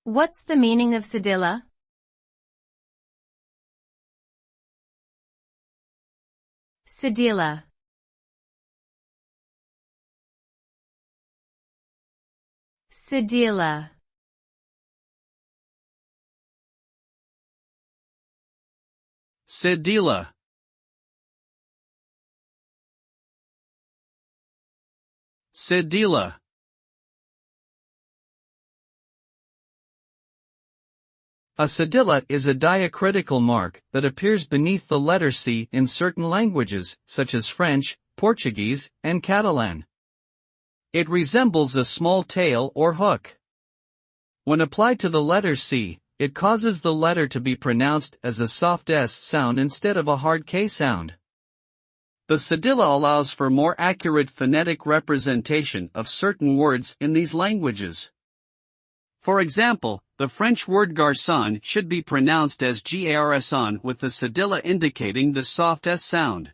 What's the meaning of cedilla? Cedilla. Cedilla. Cedilla. Cedilla. A cedilla is a diacritical mark that appears beneath the letter C in certain languages, such as French, Portuguese, and Catalan. It resembles a small tail or hook. When applied to the letter C, it causes the letter to be pronounced as a soft S sound instead of a hard K sound. The cedilla allows for more accurate phonetic representation of certain words in these languages. For example, the French word garçon should be pronounced as garçon with the cedilla indicating the soft S sound.